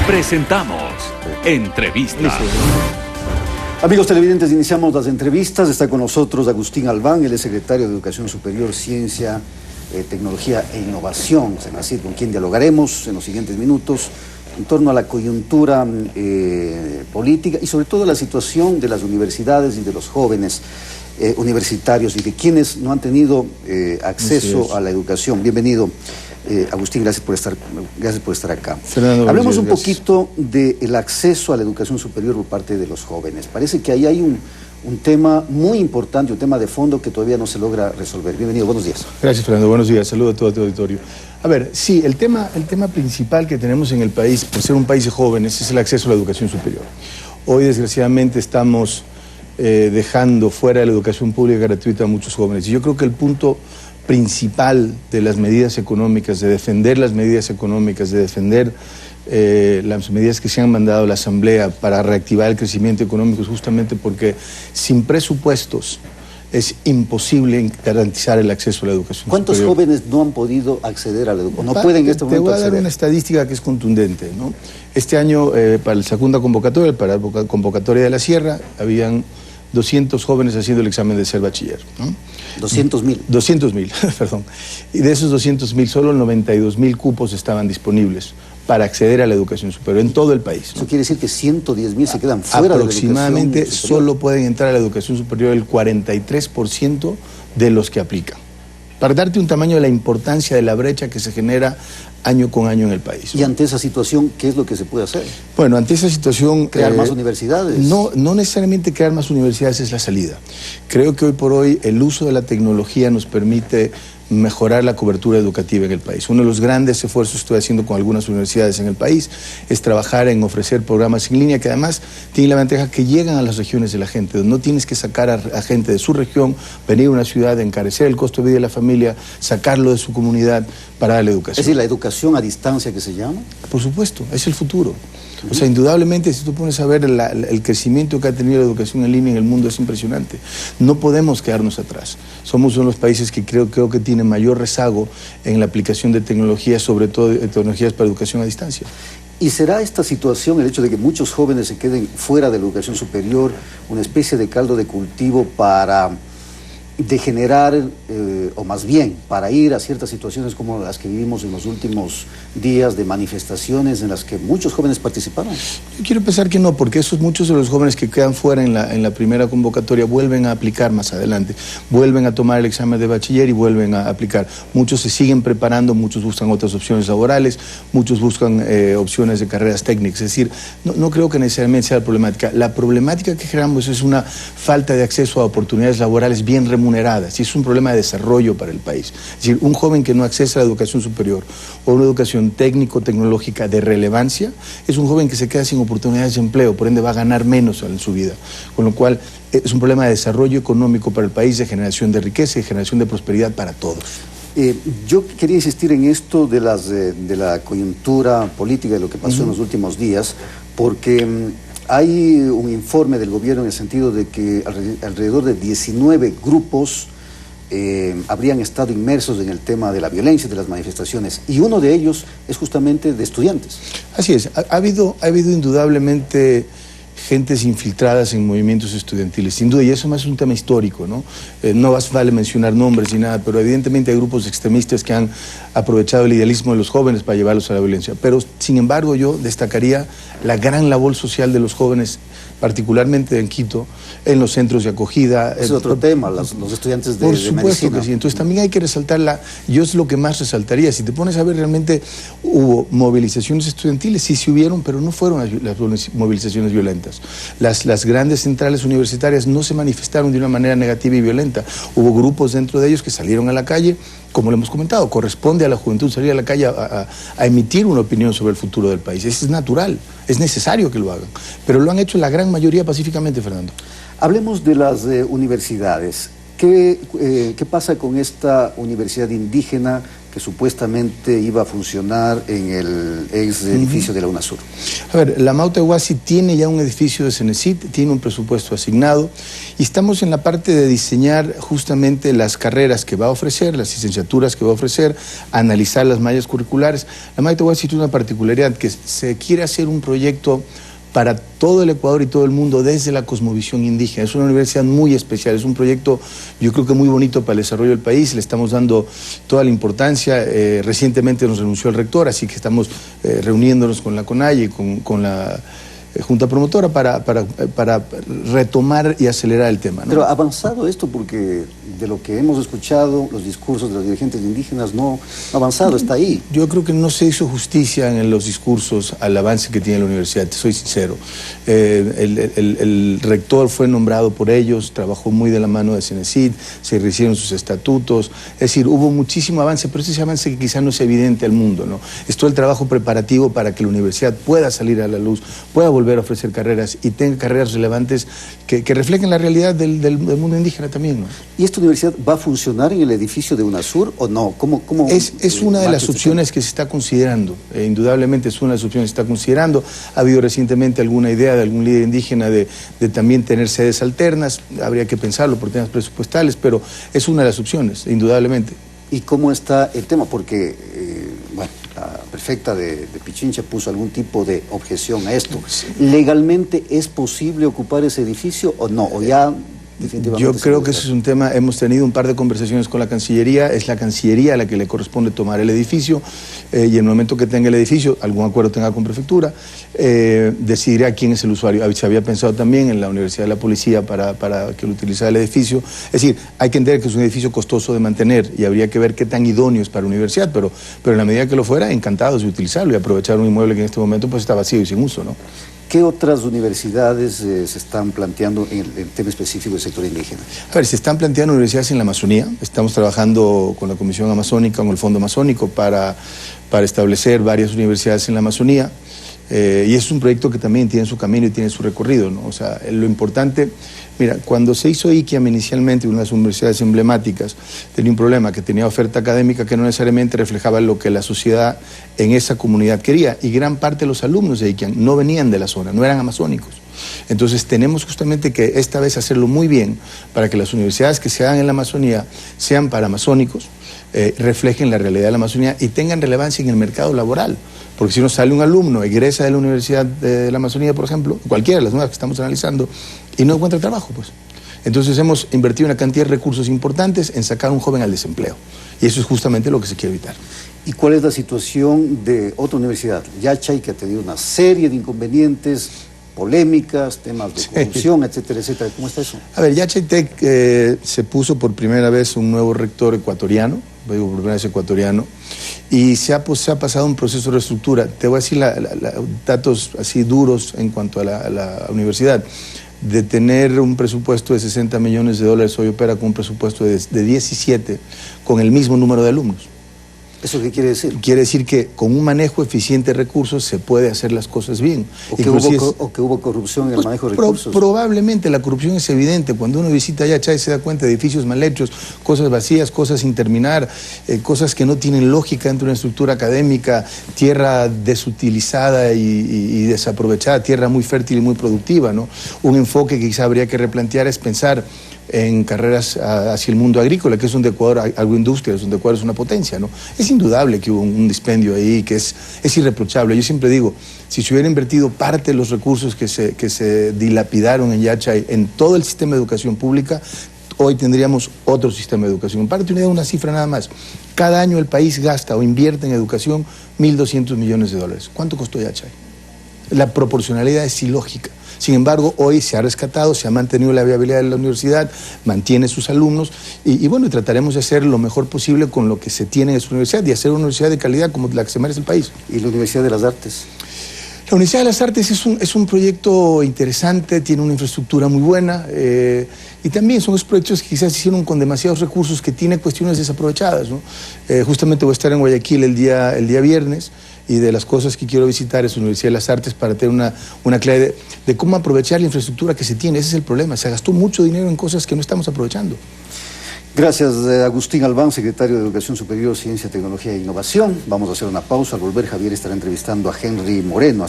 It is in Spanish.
Presentamos Entrevistas. Amigos televidentes, iniciamos las entrevistas. Está con nosotros Agustín Albán, él es secretario de Educación Superior, Ciencia, Tecnología e Innovación, Senacid, con quien dialogaremos en los siguientes minutos en torno a la coyuntura política y sobre todo la situación de las universidades y de los jóvenes universitarios y de quienes no han tenido acceso a la educación. Bienvenido, Agustín, gracias por estar acá. Fernando, hablemos un poquito del acceso a la educación superior por parte de los jóvenes. Parece que ahí hay un tema muy importante, un tema de fondo que todavía no se logra resolver. Bienvenido, buenos días. Gracias, Fernando, buenos días, saludo a todo tu auditorio. A ver, sí, el tema principal que tenemos en el país, por ser un país de jóvenes, es el acceso a la educación superior. Hoy, desgraciadamente, estamos dejando fuera de la educación pública gratuita a muchos jóvenes. Y yo creo que el punto principal de las medidas económicas, de defender las medidas económicas, de defender las medidas que se han mandado a la Asamblea para reactivar el crecimiento económico, es justamente porque sin presupuestos es imposible garantizar el acceso a la educación ¿Cuántos superior? jóvenes no han podido acceder a la educación? No pueden en este momento acceder. Te voy a dar acceder. una estadística que es contundente, ¿no? Este año, para la segunda convocatoria, para la convocatoria de la Sierra, habían 200 jóvenes haciendo el examen de ser bachiller, ¿no? 200.000. 200.000, perdón. Y de esos 200.000, solo 92.000 cupos estaban disponibles para acceder a la educación superior en todo el país, ¿no? Eso quiere decir que 110.000 se quedan fuera de la educación superior. Aproximadamente solo pueden entrar a la educación superior el 43% de los que aplican. Para darte un tamaño de la importancia de la brecha que se genera año con año en el país, ¿no? Y ante esa situación, ¿qué es lo que se puede hacer? Bueno, ante esa situación... ¿Crear más universidades? No necesariamente crear más universidades es la salida. Creo que hoy por hoy el uso de la tecnología nos permite mejorar la cobertura educativa en el país. Uno de los grandes esfuerzos que estoy haciendo con algunas universidades en el país es trabajar en ofrecer programas en línea que además tienen la ventaja que llegan a las regiones de la gente, donde no tienes que sacar a gente de su región, venir a una ciudad, encarecer el costo de vida de la familia, sacarlo de su comunidad para darle educación. Es decir, la educación a distancia que se llama. Por supuesto, es el futuro. O sea, indudablemente, si tú pones a ver el crecimiento que ha tenido la educación en línea en el mundo es impresionante. No podemos quedarnos atrás. Somos uno de los países que creo que tiene mayor rezago en la aplicación de tecnologías, sobre todo de tecnologías para educación a distancia. ¿Y será esta situación, el hecho de que muchos jóvenes se queden fuera de la educación superior, una especie de caldo de cultivo para degenerar, o más bien, para ir a ciertas situaciones como las que vivimos en los últimos días de manifestaciones en las que muchos jóvenes participaron? Yo quiero pensar que no, porque muchos de los jóvenes que quedan fuera en la primera convocatoria vuelven a aplicar más adelante, vuelven a tomar el examen de bachiller y vuelven a aplicar. Muchos se siguen preparando, muchos buscan otras opciones laborales, muchos buscan opciones de carreras técnicas. Es decir, no creo que necesariamente sea la problemática. La problemática que generamos es una falta de acceso a oportunidades laborales bien remuneradas, y es un problema de desarrollo para el país. Es decir, un joven que no accesa a la educación superior o una educación técnico-tecnológica de relevancia es un joven que se queda sin oportunidades de empleo, por ende va a ganar menos en su vida, con lo cual es un problema de desarrollo económico para el país, de generación de riqueza y de generación de prosperidad para todos. Yo quería insistir en esto de la coyuntura política, de lo que pasó en los últimos días, porque hay un informe del gobierno en el sentido de que alrededor de 19 grupos habrían estado inmersos en el tema de la violencia, de las manifestaciones, y uno de ellos es justamente de estudiantes. Así es, ha habido indudablemente gentes infiltradas en movimientos estudiantiles, sin duda, y eso más es un tema histórico, ¿no? No vale mencionar nombres ni nada, pero evidentemente hay grupos extremistas que han aprovechado el idealismo de los jóvenes para llevarlos a la violencia. Pero, sin embargo, yo destacaría la gran labor social de los jóvenes, particularmente en Quito, en los centros de acogida. Es otro tema, los estudiantes de medicina. Por supuesto que sí. Entonces también hay que resaltarla. Yo es lo que más resaltaría. Si te pones a ver, realmente hubo movilizaciones estudiantiles, sí hubieron, pero no fueron las movilizaciones violentas. Las grandes centrales universitarias no se manifestaron de una manera negativa y violenta. Hubo grupos dentro de ellos que salieron a la calle. Como lo hemos comentado, corresponde a la juventud salir a la calle a emitir una opinión sobre el futuro del país. Eso es natural, es necesario que lo hagan. Pero lo han hecho la gran mayoría pacíficamente, Fernando. Hablemos de las universidades. ¿Qué pasa con esta universidad indígena que supuestamente iba a funcionar en el ex edificio de la UNASUR? A ver, la Mauta de Huasi tiene ya un edificio de CENESID, tiene un presupuesto asignado y estamos en la parte de diseñar justamente las carreras que va a ofrecer, las licenciaturas que va a ofrecer, analizar las mallas curriculares. La Mauta de Huasi tiene una particularidad, que se quiere hacer un proyecto para todo el Ecuador y todo el mundo desde la cosmovisión indígena. Es una universidad muy especial, es un proyecto yo creo que muy bonito para el desarrollo del país, le estamos dando toda la importancia. Recientemente nos renunció el rector, así que estamos reuniéndonos con la CONAIE y con la Junta Promotora para retomar y acelerar el tema, ¿no? Pero ha avanzado esto, porque de lo que hemos escuchado, los discursos de los dirigentes indígenas no ha avanzado, está ahí. Yo creo que no se hizo justicia en los discursos al avance que tiene la universidad, te soy sincero. El rector fue nombrado por ellos, trabajó muy de la mano de CENESID, se rehicieron sus estatutos, es decir, hubo muchísimo avance, pero ese avance que quizá no es evidente al mundo, ¿no? Es todo el trabajo preparativo para que la universidad pueda salir a la luz, pueda volver a ofrecer carreras y tenga carreras relevantes que reflejen la realidad del mundo indígena también, ¿no? ¿Y esta universidad va a funcionar en el edificio de UNASUR o no? ¿Cómo es una de las opciones que se está considerando, indudablemente es una de las opciones que se está considerando. Ha habido recientemente alguna idea de algún líder indígena de también tener sedes alternas, habría que pensarlo por temas presupuestales, pero es una de las opciones, indudablemente. ¿Y cómo está el tema? Porque, bueno, la prefecta de Pichincha puso algún tipo de objeción a esto. ¿Legalmente es posible ocupar ese edificio o no? ¿O ya definitivamente? Yo creo que ese es un tema, hemos tenido un par de conversaciones con la Cancillería, es la Cancillería a la que le corresponde tomar el edificio, y en el momento que tenga el edificio, algún acuerdo tenga con Prefectura, decidirá quién es el usuario. Se había pensado también en la Universidad de la Policía para que lo utilizara el edificio. Es decir, hay que entender que es un edificio costoso de mantener y habría que ver qué tan idóneo es para la universidad, pero en la medida que lo fuera, encantados de utilizarlo y aprovechar un inmueble que en este momento pues está vacío y sin uso, ¿no? ¿Qué otras universidades se están planteando en el tema específico del sector indígena? A ver, se están planteando universidades en la Amazonía. Estamos trabajando con la Comisión Amazónica, con el Fondo Amazónico, para establecer varias universidades en la Amazonía. Y es un proyecto que también tiene su camino y tiene su recorrido, ¿no? O sea, lo importante, mira, cuando se hizo IQIAM inicialmente, una de las universidades emblemáticas, tenía un problema, que tenía oferta académica que no necesariamente reflejaba lo que la sociedad en esa comunidad quería, y gran parte de los alumnos de IQIAM no venían de la zona, no eran amazónicos. Entonces tenemos justamente que esta vez hacerlo muy bien para que las universidades que se hagan en la Amazonía sean para amazónicos, reflejen la realidad de la Amazonía y tengan relevancia en el mercado laboral. Porque si no sale un alumno, egresa de la Universidad de la Amazonía, por ejemplo, cualquiera de las nuevas que estamos analizando, y no encuentra trabajo, pues. Entonces hemos invertido una cantidad de recursos importantes en sacar a un joven al desempleo. Y eso es justamente lo que se quiere evitar. ¿Y cuál es la situación de otra universidad, Yachay, que ha tenido una serie de inconvenientes, polémicas, temas de corrupción, etcétera, etcétera? ¿Cómo está eso? A ver, Yachay Tech se puso por primera vez un nuevo rector ecuatoriano, digo por primera vez ecuatoriano, y se ha pasado un proceso de reestructura. Te voy a decir datos así duros en cuanto a la universidad. De tener un presupuesto de $60 millones, hoy opera con un presupuesto de 17, con el mismo número de alumnos. ¿Eso qué quiere decir? Quiere decir que con un manejo eficiente de recursos se puede hacer las cosas bien. ¿O que hubo corrupción en el manejo de recursos? Probablemente la corrupción es evidente. Cuando uno visita Yachay se da cuenta de edificios mal hechos, cosas vacías, cosas sin terminar, cosas que no tienen lógica dentro de una estructura académica, tierra desutilizada y desaprovechada, tierra muy fértil y muy productiva, ¿no? Un enfoque que quizá habría que replantear es pensar en carreras hacia el mundo agrícola, que es donde Ecuador, agroindustria, es donde Ecuador es una potencia, ¿no? Es indudable que hubo un dispendio ahí que es irreprochable. Yo siempre digo, si se hubiera invertido parte de los recursos que se dilapidaron en Yachay en todo el sistema de educación pública, hoy tendríamos otro sistema de educación. Para tener una cifra nada más, cada año el país gasta o invierte en educación $1.200 millones. ¿Cuánto costó Yachay? La proporcionalidad es ilógica. Sin embargo, hoy se ha rescatado, se ha mantenido la viabilidad de la universidad, mantiene sus alumnos y bueno, trataremos de hacer lo mejor posible con lo que se tiene en esa universidad y hacer una universidad de calidad como la que se merece el país. ¿Y la Universidad de las Artes? La Universidad de las Artes es un proyecto interesante, tiene una infraestructura muy buena y también son esos proyectos que quizás se hicieron con demasiados recursos que tienen cuestiones desaprovechadas, ¿no? Justamente voy a estar en Guayaquil el día viernes y de las cosas que quiero visitar es la Universidad de las Artes para tener una clave de cómo aprovechar la infraestructura que se tiene. Ese es el problema, se gastó mucho dinero en cosas que no estamos aprovechando. Gracias, Agustín Albán, secretario de Educación Superior, Ciencia, Tecnología e Innovación. Vamos a hacer una pausa. Al volver, Javier estará entrevistando a Henry Moreno.